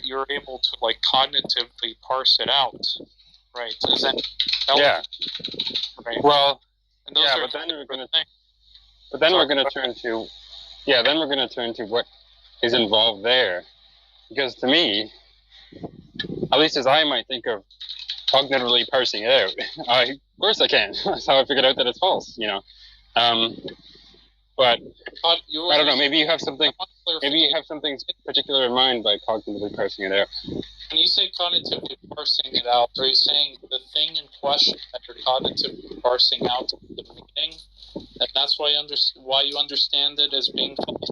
you're able to like cognitively parse it out, right? Is that yeah? Right. Well, and those yeah, are but then we're gonna, things. but then we're gonna turn to, yeah, then we're gonna turn to what is involved there, because to me, at least as I might think of cognitively parsing it out, of course I can. That's how I figured out that it's false, you know. But I don't know. Maybe you have something. Maybe you have something particular in mind by cognitively parsing it out. When you say cognitively parsing it out, are you saying the thing in question that you're cognitively parsing out the meaning, and that's why you understand it as being false?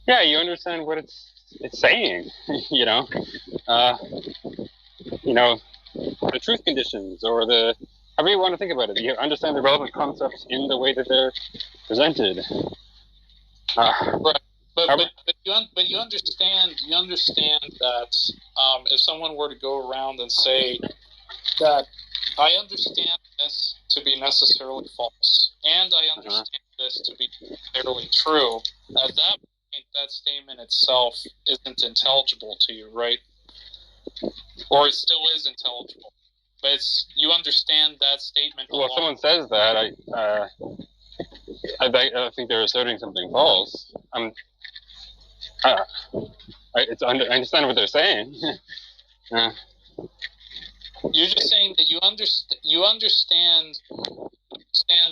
Yeah, you understand what it's saying. You know, the truth conditions, or the however you want to think about it. You understand the relevant concepts in the way that they're presented. Right. But you understand that if someone were to go around and say that I understand this to be necessarily false, and I understand this to be necessarily true, at that point, that statement itself isn't intelligible to you, right? Or it still is intelligible, but you understand that statement. Well, if someone says that, I think they're asserting something false. I understand what they're saying. You're just saying that you understand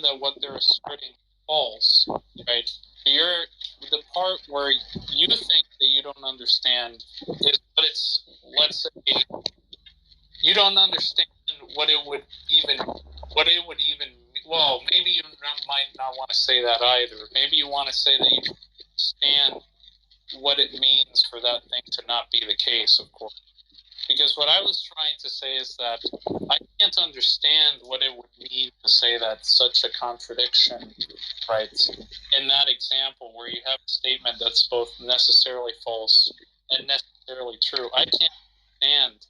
that what they're asserting is false, right? You're the part where you think that you don't understand is what it's. Let's say you don't understand what it would even. Well, maybe you might not want to say that either. Maybe you want to say that you understand what it means for that thing to not be the case, of course. Because what I was trying to say is that I can't understand what it would mean to say that such a contradiction, right? In that example where you have a statement that's both necessarily false and necessarily true, I can't understand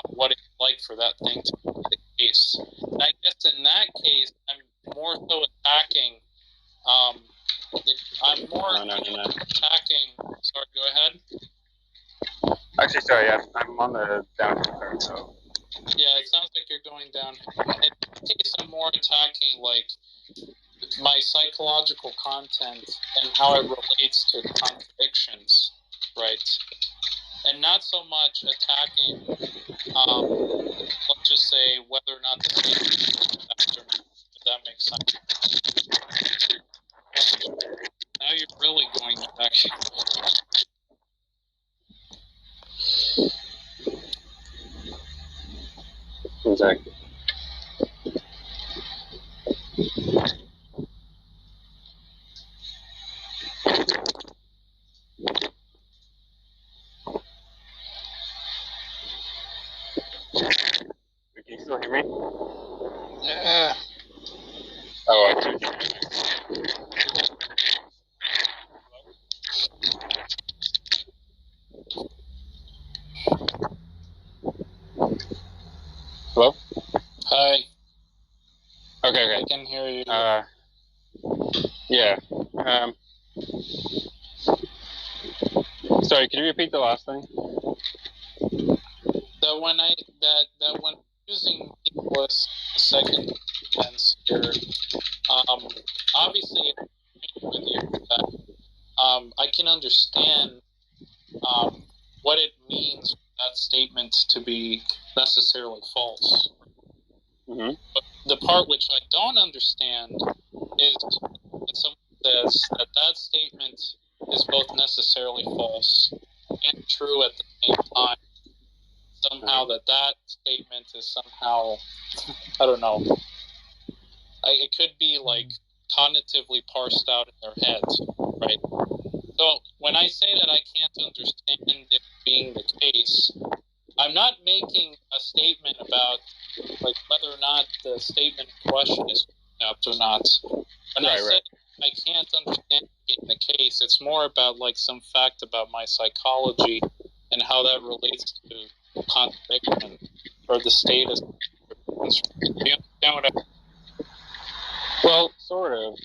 what it's like for that thing to be the case. And I guess in that case, I'm more so attacking. Attacking. Sorry, go ahead. Actually, sorry, I'm on the downhill, so. Yeah, it sounds like you're going down. In this case, I'm more attacking like my psychological content and how it relates to contradictions, right? And not so much attacking, let's just say, whether or not the statement is correct or not, if that makes sense. Now you're really going back. Exactly. Can you still hear me? Yeah. Oh, okay. Hello? Hi. Okay. I can hear you. Yeah. Sorry, can you repeat the last thing? That when using English second tense here, obviously with you that I can understand what it means for that statement to be necessarily false. Mm-hmm. But the part which I don't understand is when someone says that statement is both necessarily false and true at the same time. Somehow that statement is somehow, I don't know, it could be like cognitively parsed out in their heads, right? So when I say that I can't understand it being the case, I'm not making a statement about like whether or not the statement in question is correct or not. When I say I can't understand it being the case, it's more about like some fact about my psychology and how that relates to contradiction or the status. Do you understand what I mean? Well, sort of.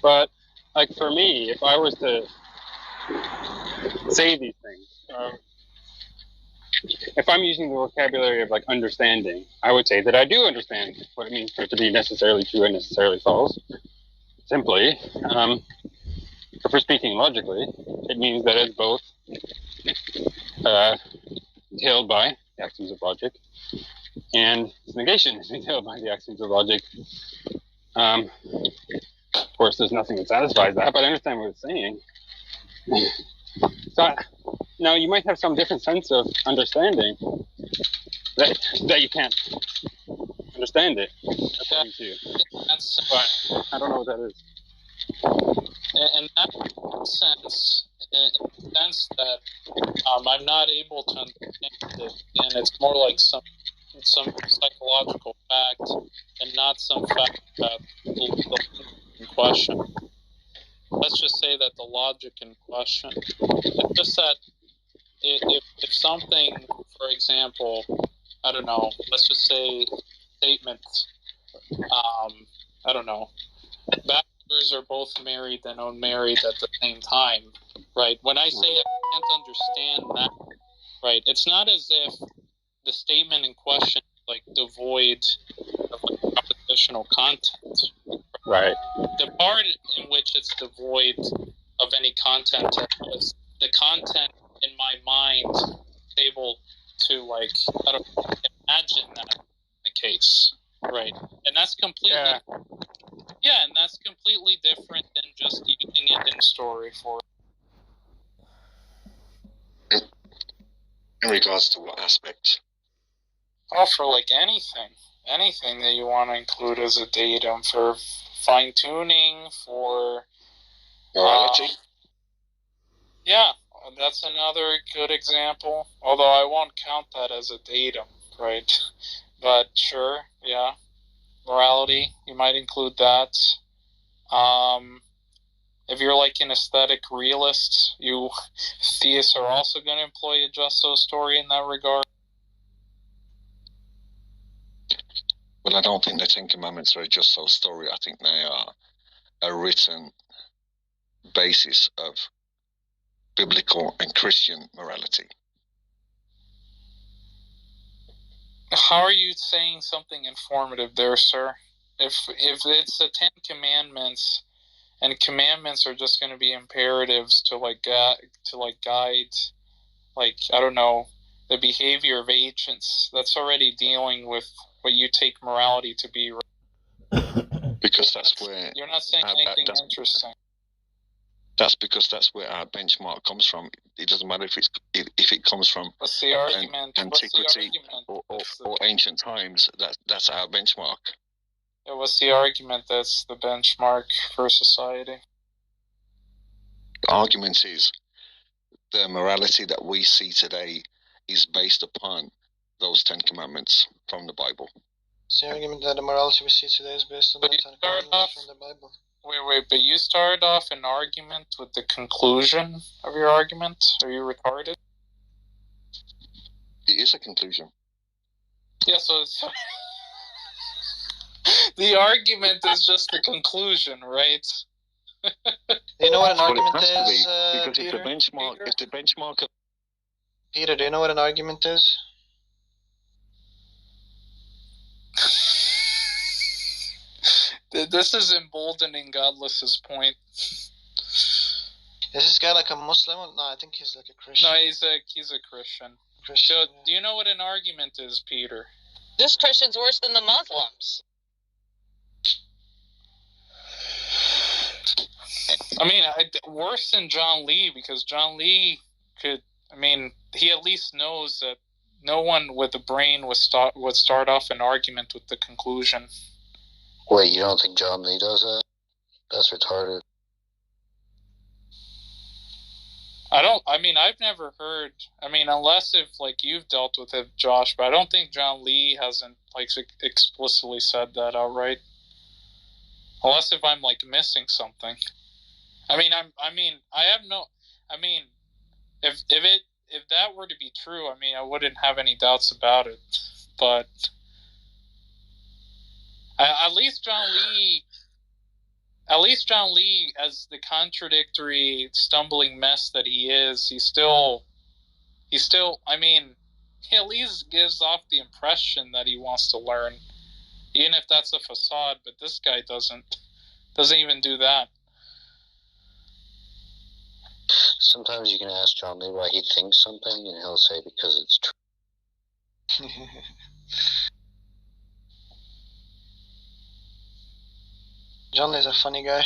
But, like, for me, if I was to say these things, if I'm using the vocabulary of like understanding, I would say that I do understand what it means for it to be necessarily true and necessarily false. Simply, if we're speaking logically, it means that it's both entailed by the axioms of logic, and its negation is entailed by the axioms of logic. Of course, there's nothing that satisfies that, but I understand what it's saying. So now you might have some different sense of understanding that you can't understand it according to you. But I don't know what that is. In that sense, in the sense that I'm not able to understand it, and it's more like some psychological fact and not some fact that the in question. Let's just say that the logic in question. It's just that if something, for example, I don't know, let's just say statement, I don't know, bachelors are both married and unmarried at the same time, right? When I say I can't understand that, right, it's not as if the statement in question is like devoid of like propositional content. Right. The part in which it's devoid of any content is the content in my mind able to like I don't know, imagine that the case, right? And that's completely and that's completely different than just using it in story for. In regards to what aspect? Oh, for like anything that you want to include as a datum for fine tuning for Morality. Yeah, that's another good example. Although I won't count that as a datum, right? But sure, yeah. Morality, you might include that. If you're like an aesthetic realist, theists are also going to employ a justo story in that regard. Well, I don't think the Ten Commandments are a justo story. I think they are a written basis of biblical and Christian morality. How are you saying something informative there, sir? If it's the Ten Commandments, and commandments are just going to be imperatives to guide, like I don't know, the behavior of agents, that's already dealing with what you take morality to be. Because that's where you're not saying anything interesting. That's because that's where our benchmark comes from. It doesn't matter if it comes from What's the argument? Antiquity or ancient times. That's our benchmark. What's the argument that's the benchmark for society? The argument is the morality that we see today is based upon those Ten Commandments from the Bible. It's the argument that the morality we see today is based on the Ten Commandments from the Bible. Wait, but you started off an argument with the conclusion of your argument? Are you retarded? It is a conclusion. Yeah, so it's the argument is just the conclusion, right? Do you know what an argument is, because Peter? If the benchmark of... Peter, do you know what an argument is? This is emboldening Godless's point. Is this guy like a Muslim? No, I think he's like a Christian. No, he's a Christian. So, do you know what an argument is, Peter? This Christian's worse than the Muslims. I mean, worse than John Lee, because John Lee he at least knows that no one with a brain would start off an argument with the conclusion. Wait, you don't think John Lee does that? That's retarded. I've never heard, unless if, like, you've dealt with it, Josh, but I don't think John Lee hasn't, like, explicitly said that outright. Unless if I'm, like, missing something. If that were to be true, I wouldn't have any doubts about it. But at least John Lee, as the contradictory, stumbling mess that he is, he's still he still, I mean, he at least gives off the impression that he wants to learn, even if that's a facade. But this guy doesn't even do that. Sometimes you can ask John Lee why he thinks something, and he'll say because it's true. John is a funny guy.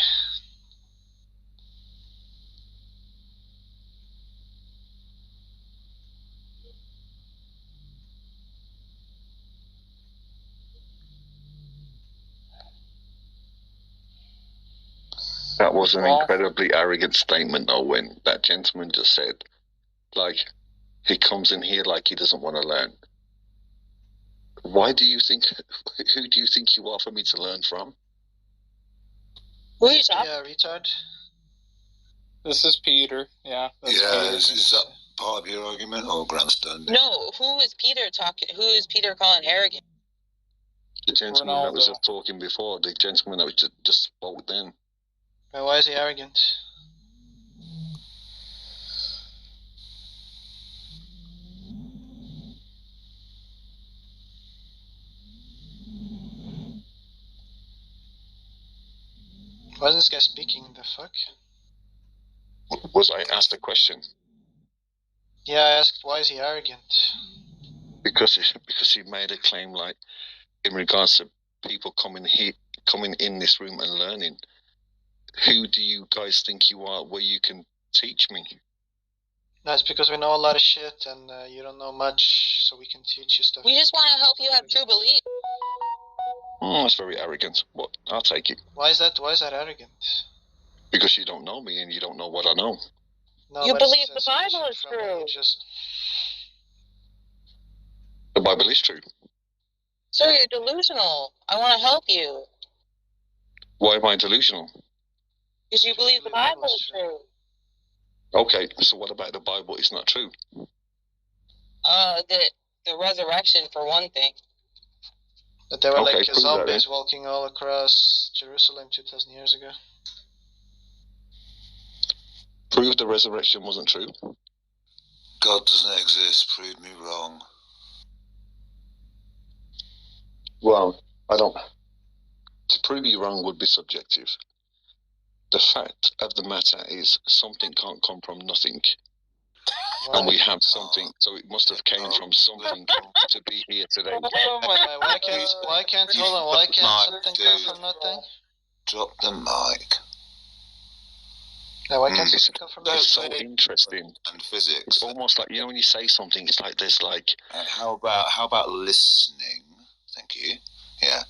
That was an incredibly arrogant statement, though, when that gentleman just said, like, he comes in here like he doesn't want to learn. Why do you think, who do you think you are for me to learn from? Who are you talking? Yeah, retard. This is Peter. Yeah. That's Yeah, Peter. is that part of your argument or grandstanding? No, who is Peter talking? Who is Peter calling arrogant? The gentleman that was Ronaldo. just talking before, the gentleman that was just spoke then. But why is he arrogant? Why is this guy speaking? The fuck? Was I asked a question? Yeah, I asked why is he arrogant? Because he made a claim, like, in regards to people coming in this room and learning. Who do you guys think you are where you can teach me? That's because we know a lot of shit and you don't know much, so we can teach you stuff. We just want to help you have true belief. That's very arrogant, but I'll take it. Why is that arrogant? Because you don't know me and you don't know what I know. No, You but believe it's the Bible is from true. ages. The Bible is true. Sir, you're delusional. I want to help you. Why am I delusional? Because you believe the Bible is true. Okay, so what about the Bible is not true? The resurrection, for one thing. That there were Okay, like prove that, zombies then. walking all across Jerusalem 2,000 years ago. Prove the resurrection wasn't true. God doesn't exist. Prove me wrong. Well, I don't. To prove you wrong would be subjective. The fact of the matter is something can't come from nothing. Why? And we have something, so it must have came from something to be here today. Oh my Why can't something come from nothing? Drop the mic. Yeah, why can't It's, something come from nothing? it's so interesting. And physics. It's almost like, you know, when you say something, it's like there's like. And how about listening? Thank you. Yeah.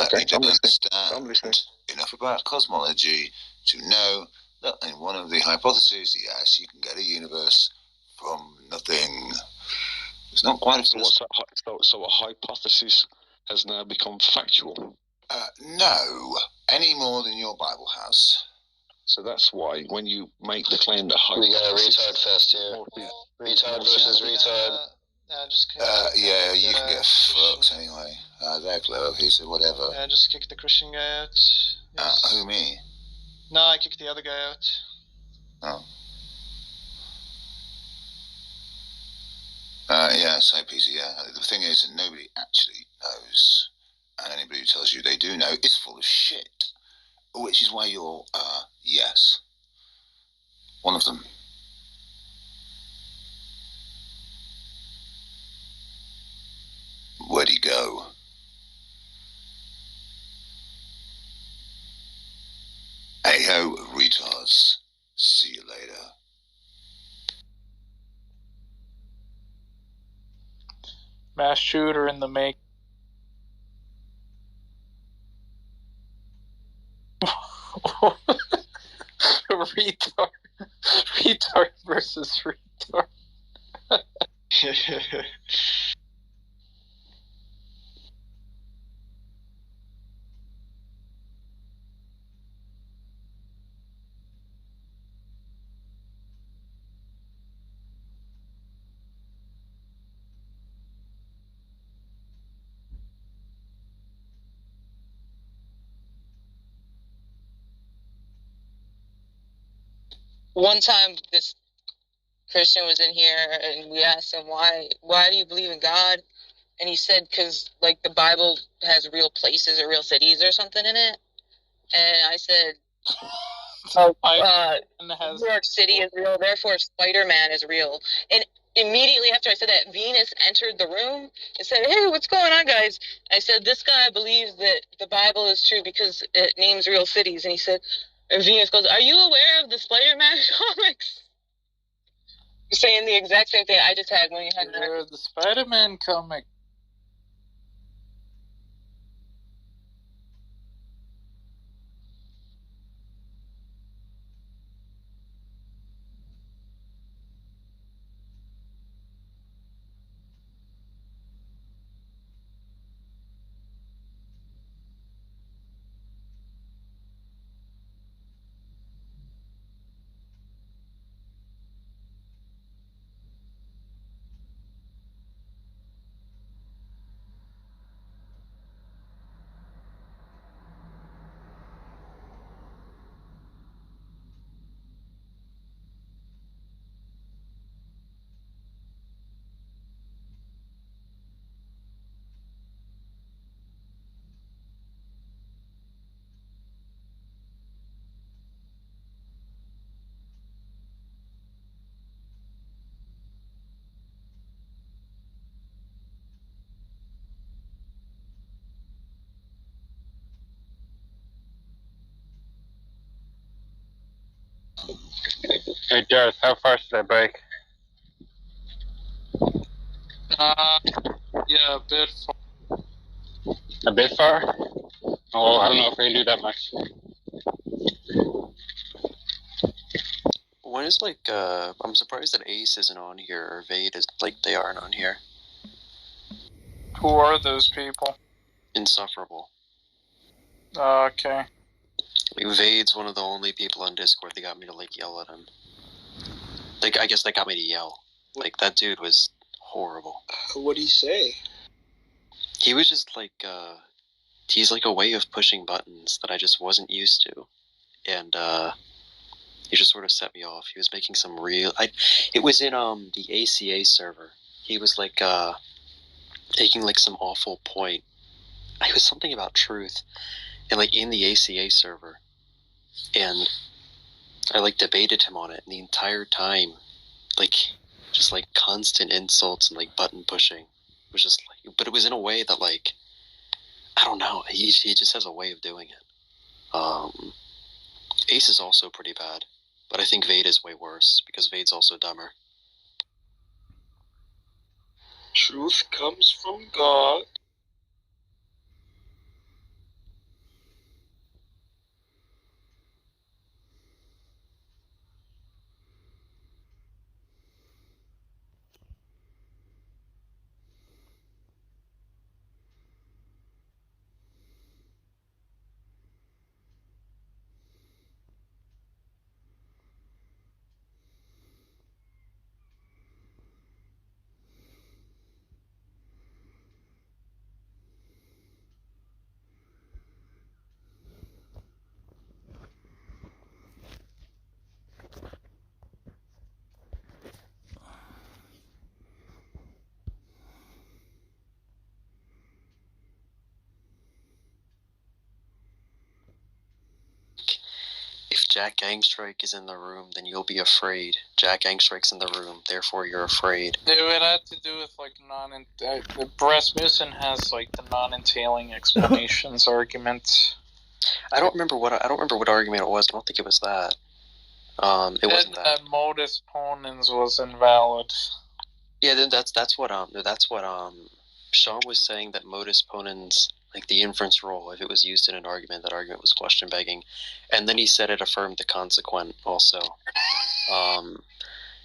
Okay, you don't I'm understand listening. enough about cosmology to know that in one of the hypotheses, yes, you can get a universe from nothing. It's not quite a So what's that? So a hypothesis has now become factual. No, any more than your Bible has. So that's why when you make the claim that We got a hypothesis retard fest here. Retard versus retard. Just Yeah, you can get fucked Christian. anyway. They're clever, he said, whatever. Just kick the Christian guy out. Who, me? No, I kicked the other guy out. Oh. Yeah, so PC, yeah. The thing is that nobody actually knows. And anybody who tells you they do know is full of shit. Which is why you're, yes. One of them. Where'd he go? Hey ho, retards. See you later. Mass shooter in the make. Retard versus retard. One time, this Christian was in here, and we asked him, why do you believe in God? And he said, because, like, the Bible has real places or real cities or something in it. And I said, New York City is real, therefore Spider-Man is real. And immediately after I said that, Venus entered the room and said, hey, what's going on, guys? I said, this guy believes that the Bible is true because it names real cities. And he said, and Venus goes, are you aware of the Spider-Man comics? You're saying the exact same thing I just had when you had the Spider-Man comic. Hey, Darth, how far should I bike? Yeah, a bit far. A bit far? Oh, I don't know if I can do that much. When is like I'm surprised that Ace isn't on here or Vade is like they aren't on here. Who are those people? Insufferable. Okay. Like, Vade's one of the only people on Discord that got me to like yell at him. Like I guess that got me to yell. Like that dude was horrible. What do you say? He was just like he's like a way of pushing buttons that I just wasn't used to. And he just sort of set me off. He was making some real it was in the ACA server. He was like taking like some awful point. It was something about truth. And like in the ACA server. And I like debated him on it, and the entire time, like just like constant insults and like button pushing. It was just like, but it was in a way that like I don't know. He just has a way of doing it. Ace is also pretty bad, but I think Vade is way worse because Vade's also dumber. Truth comes from God. If Jack Gangstrike is in the room, then you'll be afraid. Jack Gangstrike's in the room, therefore you're afraid. It would have to do with like Rasmussen has like the non-entailing explanations argument. I don't remember what argument it was. I don't think it was that. It wasn't that. That modus ponens was invalid. Yeah, then that's what Sean was saying, that modus ponens, like the inference rule, if it was used in an argument, that argument was question begging, and then he said it affirmed the consequent also.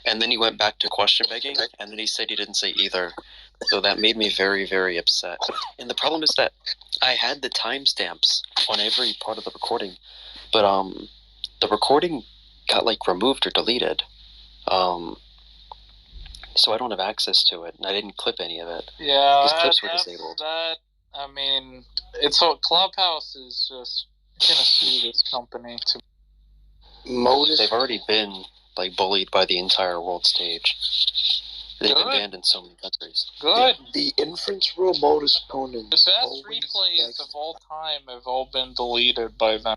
And then he went back to question begging, and then he said he didn't say either. So that made me very, very upset. And the problem is that I had the timestamps on every part of the recording, but the recording got like removed or deleted. So I don't have access to it, and I didn't clip any of it. Yeah, these clips were disabled. I mean, it's all Clubhouse is just gonna sue this company to. They've already been like bullied by the entire world stage. They've been Good. banned in so many countries. Good. The inference rule modus ponens. The best replays of all time have all been deleted by them.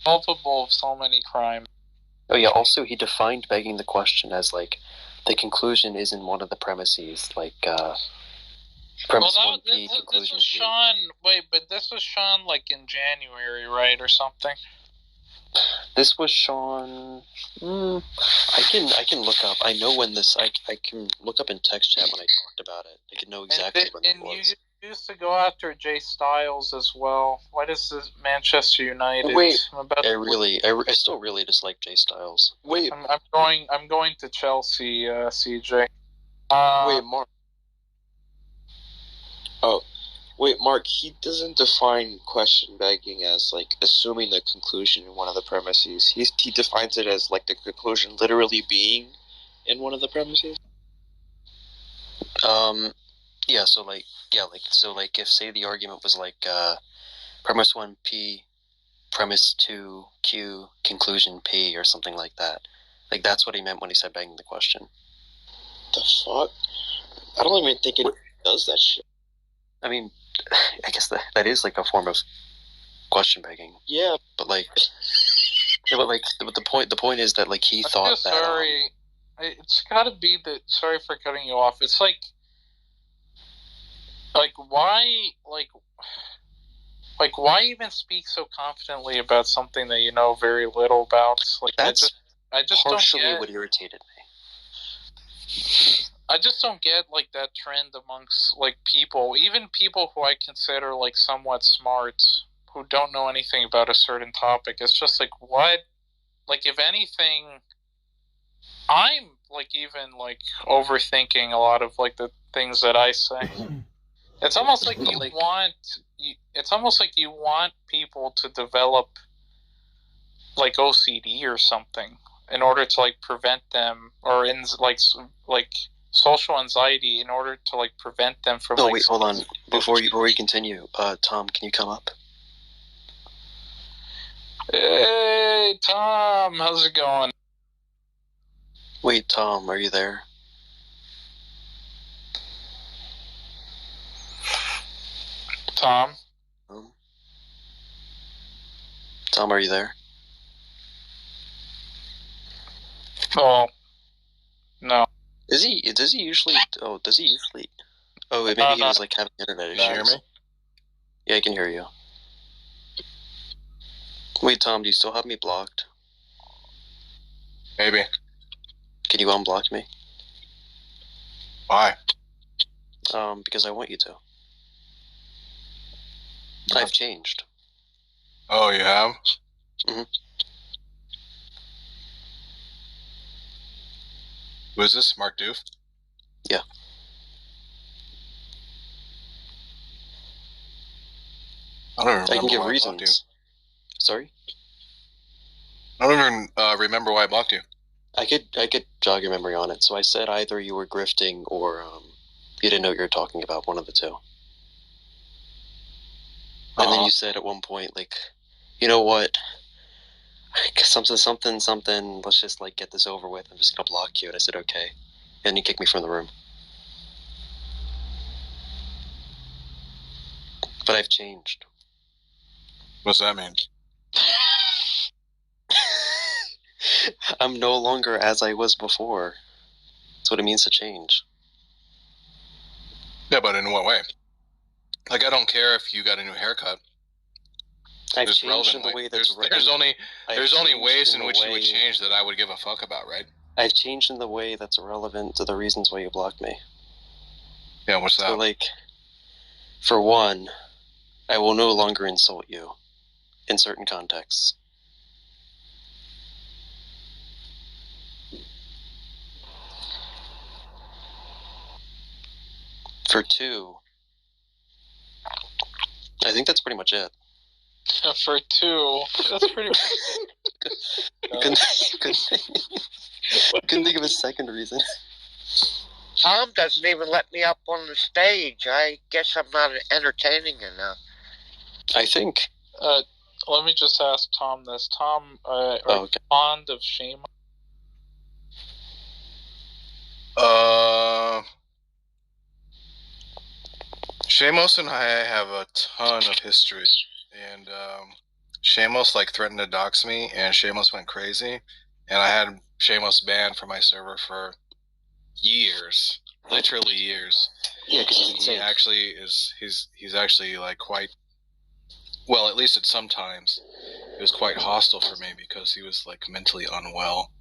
Culpable of so many crimes. Oh yeah, also he defined begging the question as like the conclusion is in one of the premises, like premise 1P, this conclusion was P. Sean. Wait, but this was Sean like in January, right, or something? This was Sean. I can look up. I know when this. I can look up in text chat when I talked about it. I can know exactly when it was. You used to go after Jay Styles as well. Why does this Manchester United? Wait, I still really dislike Jay Styles. Wait, I'm going to Chelsea, CJ. wait, Mark. Oh, wait, Mark. He doesn't define question begging as like assuming the conclusion in one of the premises. He defines it as like the conclusion literally being in one of the premises. Yeah. So if say the argument was like premise 1P, premise 2Q, conclusion P, or something like that. Like that's what he meant when he said begging the question. The fuck? I don't even think it does that shit. I mean, I guess that is like a form of question begging. Yeah, but the point is that like he thought that. Sorry, it's got to be that. Sorry for cutting you off. It's like why why even speak so confidently about something that you know very little about? Like that's I just partially don't get what irritated me. I just don't get like that trend amongst like people, even people who I consider like somewhat smart, who don't know anything about a certain topic. It's just like, what? Like, if anything, I'm like even like overthinking a lot of like the things that I say. It's almost like it's almost like you want people to develop like OCD or something in order to like prevent them, or in like social anxiety in order to like prevent them from. Wait, hold on. Before we continue, Tom, can you come up? Hey, Tom, how's it going? Wait, Tom, are you there? Tom? Tom, are you there? Oh, no. Does he usually? Oh, maybe he was like having internet issues. Can you hear me? Yeah, I can hear you. Wait, Tom, do you still have me blocked? Maybe. Can you unblock me? Why? Because I want you to. I've changed. Oh, you have? Mm-hmm. Who is this? Mark Doof? Yeah. I don't remember. I can give why reasons. I blocked you. Sorry? I don't even remember why I blocked you. I could jog your memory on it. So I said either you were grifting or you didn't know what you were talking about, one of the two. And then you said at one point, like, you know what? Something, let's just like get this over with. I'm just gonna block you. And I said, okay. And you kicked me from the room. But I've changed. What's that mean? I'm no longer as I was before. That's what it means to change. Yeah, but in what way? Like, I don't care if you got a new haircut. I've changed in the way that's there's only ways in which you would change that I would give a fuck about, right? I've changed in the way that's relevant to the reasons why you blocked me. Yeah, what's that? So, like, for one, I will no longer insult you in certain contexts. For two, I think that's pretty much it. For two, that's pretty much Couldn't think of a second reason. Tom doesn't even let me up on the stage. I guess I'm not entertaining enough. I think. Let me just ask Tom this. Tom, are you fond of Shima? Shamos and I have a ton of history, and Shamos like threatened to dox me, and Shamos went crazy, and I had Shamos banned from my server for years, literally years. Yeah, because he's insane. He actually is. He's actually like quite. Well, at least at some times, it was quite hostile for me because he was like mentally unwell,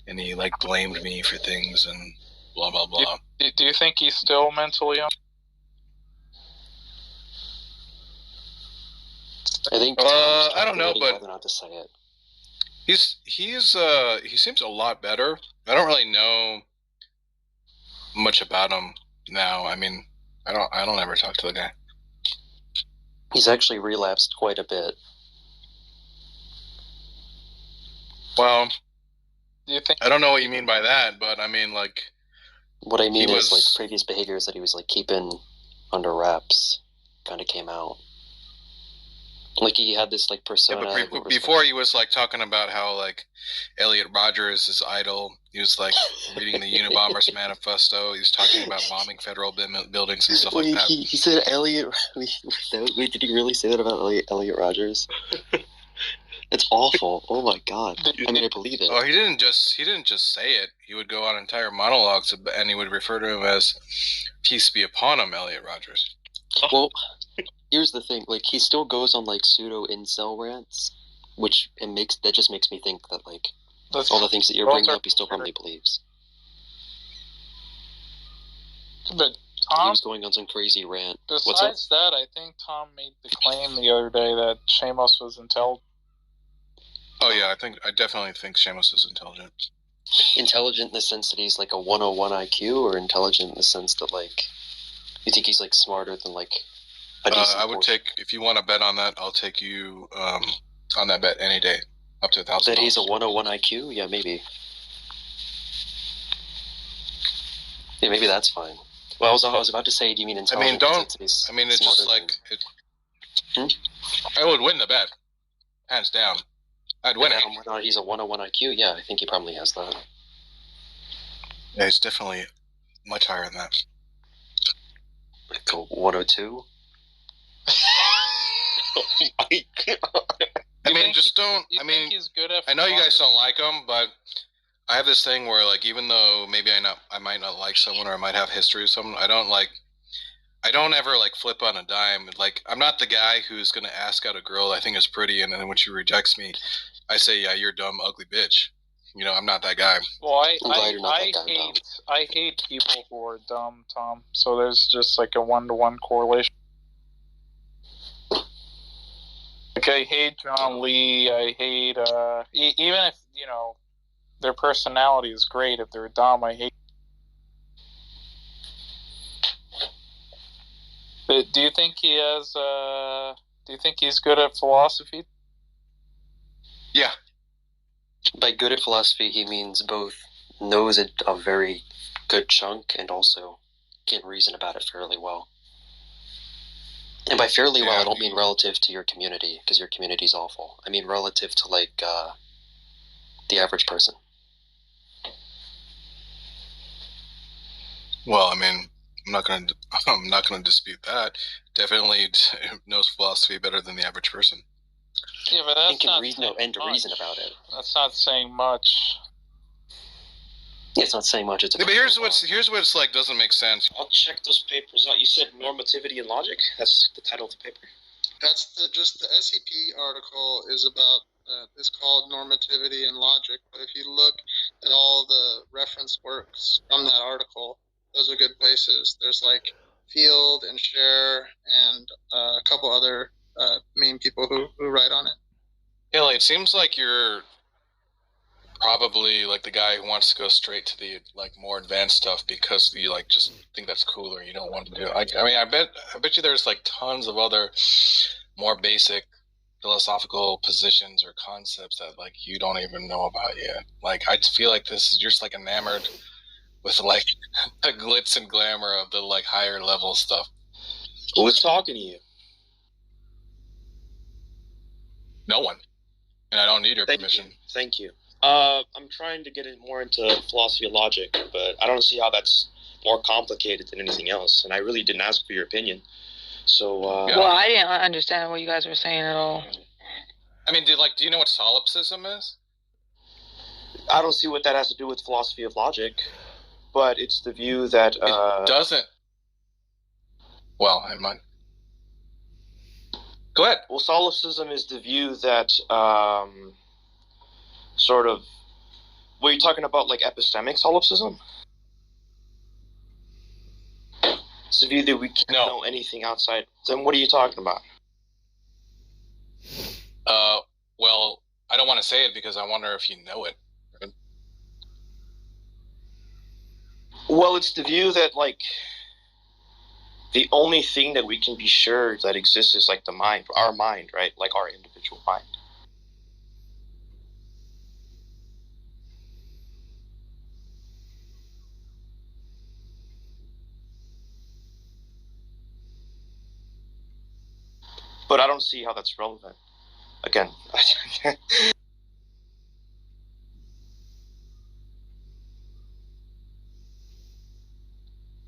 and he like blamed me for things and blah blah blah. Do you think he's still mentally unwell? I think. I don't know, but whether or not to say it. he seems a lot better. I don't really know much about him now. I mean, I don't ever talk to the guy. He's actually relapsed quite a bit. Well, do you think? I don't know what you mean by that, but I mean like. What I mean is like previous behaviors that he was like keeping under wraps kind of came out. Like he had this like persona. Yeah, but before he was like talking about how like Elliot Rodgers is his idol. He was like reading the Unabomber's manifesto. He was talking about bombing federal buildings and stuff like that. He said Elliot. Wait, did he really say that about Elliot Rodgers? It's awful. Oh my god. I mean, I believe it. Oh, he didn't just say it. He would go on entire monologues and he would refer to him as "Peace be upon him," Elliot Rodgers. Well, here's the thing. Like, he still goes on like pseudo incel rants, that just makes me think that like all the things that you're bringing up, he still probably believes. But Tom, he was going on some crazy rant. Besides that, I think Tom made the claim the other day that Shamos was intelligent. Oh yeah, I definitely think Shamos is intelligent. Intelligent in the sense that he's like a 101 IQ, or intelligent in the sense that like you think he's like smarter than like a decent I would take, if you want to bet on that, I'll take you on that bet any day, up to $1,000. That he's a 101 IQ? Yeah, maybe. Yeah, maybe that's fine. Well, I was about to say, do you mean intelligent? I mean, it's just like I would win the bet, hands down. I'd win it. Whether or not he's a 101 IQ, yeah, I think he probably has that. Yeah, he's definitely much higher than that. Like a 102? Oh my god. I mean, just don't. I mean, he's good at I know you guys don't like him, but I have this thing where, like, even though maybe I might not like someone or I might have history with someone, I don't ever like flip on a dime. Like, I'm not the guy who's gonna ask out a girl I think is pretty, and then when she rejects me, I say, "Yeah, you're a dumb, ugly bitch." You know, I'm not that guy. Well, I hate people who are dumb, Tom. So there's just like a 1-to-1 correlation. Like, I hate John Lee. I hate even if their personality is great. If they're dumb, I hate. But do you think he has? Do you think he's good at philosophy? Yeah. By good at philosophy, he means both knows it a very good chunk and also can reason about it fairly well. And by fairly well, I don't mean relative to your community, because your community's awful. I mean relative to like the average person. Well, I mean, I'm not gonna dispute that. Definitely knows philosophy better than the average person. Yeah, but that's not reason about it. That's not saying much. Yeah, it's not saying much. It's but here's what's like doesn't make sense. I'll check those papers out. You said normativity and logic. That's the title of the paper. That's just the SCP article is about. It's called normativity and logic. But if you look at all the reference works from that article, those are good places. There's like Field and Share and a couple other main people who write on it. Haley, it seems like you're probably like the guy who wants to go straight to the like more advanced stuff because you like just think that's cooler. You don't want to do it. I mean, I bet you there's like tons of other more basic philosophical positions or concepts that like you don't even know about yet. Like, I feel like this is just like enamored with like the glitz and glamour of the like higher level stuff. Who's talking to you? No one. And I don't need your permission. Thank you. I'm trying to get more into philosophy of logic, but I don't see how that's more complicated than anything else. And I really didn't ask for your opinion. So, well, I didn't understand what you guys were saying at all. I mean, do you know what solipsism is? I don't see what that has to do with philosophy of logic, but it's the view that it doesn't. Well, never mind. Go ahead. Well, solipsism is the view that sort of. Were you talking about like epistemic solipsism? It's the view that we can't know anything outside. Then what are you talking about? Well, I don't want to say it because I wonder if you know it. Well, it's the view that like the only thing that we can be sure that exists is like the mind, our mind, right? Like our individual mind. But I don't see how that's relevant. Again,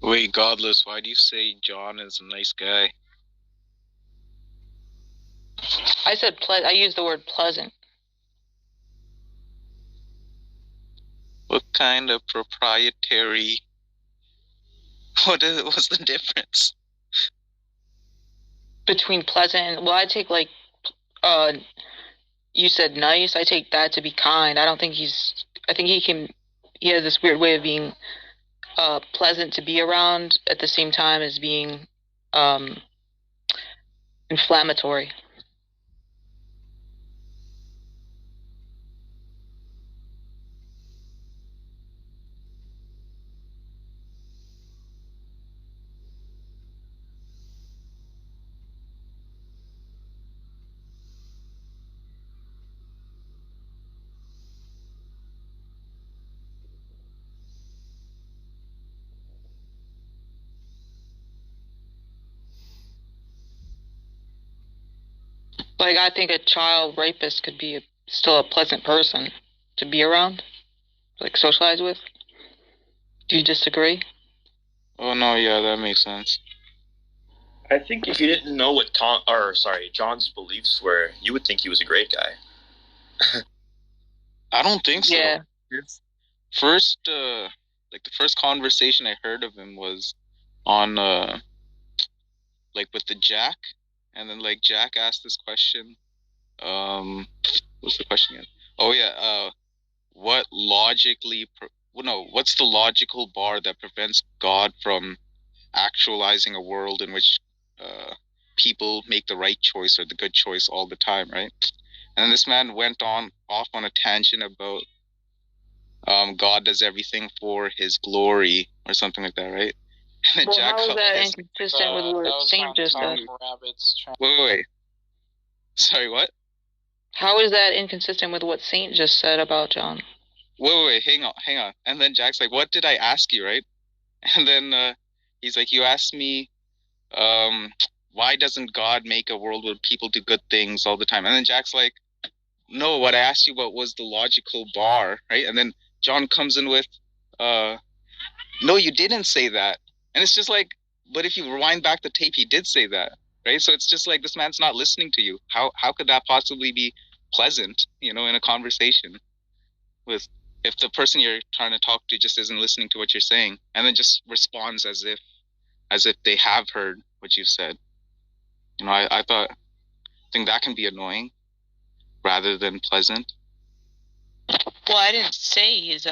Wait, Godless, why do you say John is a nice guy? I said I used the word pleasant. What kind of proprietary? What's the difference? Between pleasant and, well, I take like, you said nice, I take that to be kind. I think he has this weird way of being pleasant to be around at the same time as being inflammatory. Like, I think a child rapist could be still a pleasant person to be around, like socialize with. Do you disagree? Oh no, yeah, that makes sense. I think if you didn't know what John's beliefs were, you would think he was a great guy. I don't think so. Yeah. First, like the first conversation I heard of him was on, like with the Jack, and then like Jack asked this question. What's the question again? Oh yeah, what's the logical bar that prevents God from actualizing a world in which people make the right choice or the good choice all the time, right? And this man went off on a tangent about God does everything for his glory or something like that, right? And Well, Jack how is that pissed. inconsistent with what Saint just said? Wait. Sorry, what? How is that inconsistent with what Saint just said about John? Wait, hang on. And then Jack's like, what did I ask you, right? And then he's like, you asked me, why doesn't God make a world where people do good things all the time? And then Jack's like, no, what I asked you about was the logical bar, right? And then John comes in with, no, you didn't say that. And it's just like, but if you rewind back the tape, he did say that, right? So it's just like, this man's not listening to you. How could that possibly be pleasant, in a conversation with, if the person you're trying to talk to just isn't listening to what you're saying and then just responds as if they have heard what you've said. I think that can be annoying rather than pleasant. Well, I didn't say he's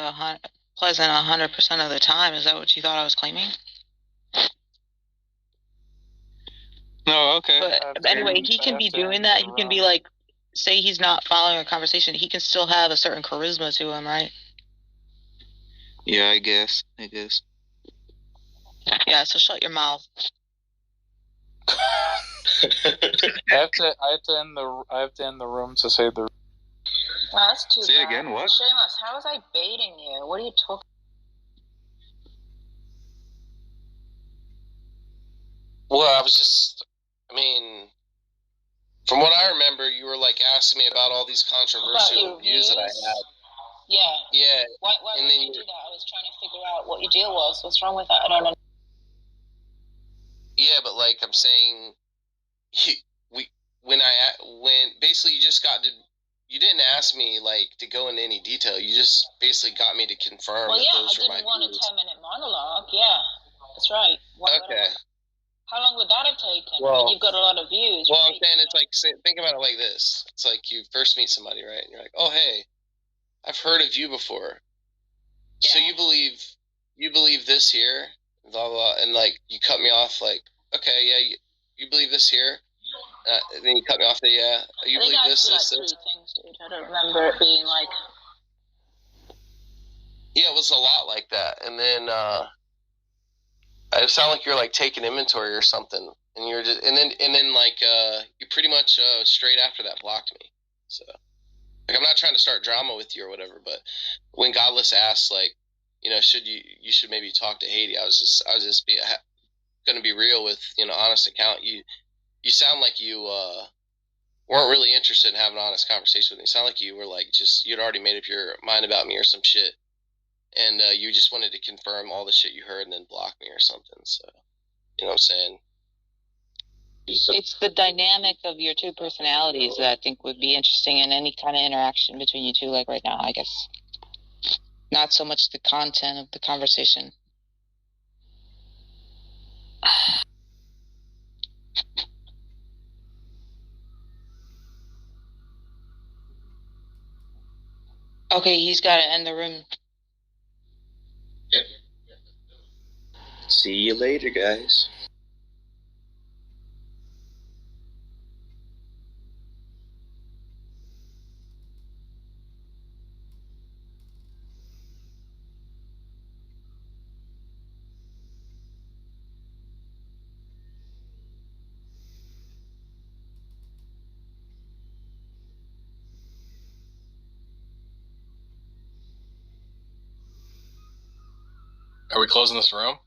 pleasant 100% of the time. Is that what you thought I was claiming? No, okay. But anyway, he can be doing that. He can be like, say he's not following a conversation. He can still have a certain charisma to him, right? Yeah, I guess. Yeah, so shut your mouth. I have to end the room to say the. Wow, that's too Say bad. it again, what? Shameless, how was I baiting you? What are you talking? Well, from what I remember, you were like asking me about all these controversial views that I had. Yeah. Yeah. Why and would then you do that? I was trying to figure out what your deal was. What's wrong with that? I don't know. Yeah, but like I'm saying, when basically you didn't ask me like to go into any detail. You just basically got me to confirm Well, that yeah, those I were my didn't want views. a 10-minute monologue. Yeah, that's right. Why would I Okay. want- How long would that have taken? Well, You've got a lot of views. Well, right? I'm saying it's like think about it like this. It's like you first meet somebody, right? And you're like, "Oh, hey, I've heard of you before. So you believe this here, blah blah," and like you cut me off like, "Okay, yeah, you believe this here." And then you cut me off. Yeah, you I think believe I this, asked you this, like this. 3 things, dude. I don't remember it being like. Yeah, it was a lot like that. And then it sounded like you're like taking inventory or something, and you're just and then like you pretty much straight after that blocked me. So like I'm not trying to start drama with you or whatever, but when Godless asked like, should you should maybe talk to Haiti, I was just going to be real with honest account. You sound like you weren't really interested in having an honest conversation with me. You sound like you were like you'd already made up your mind about me or some shit. And you just wanted to confirm all the shit you heard and then block me or something. So, you know what I'm saying? It's the dynamic of your two personalities that I think would be interesting in any kind of interaction between you two, like right now, I guess. Not so much the content of the conversation. Okay, he's got to end the room. See you later, guys. Are we closing this room?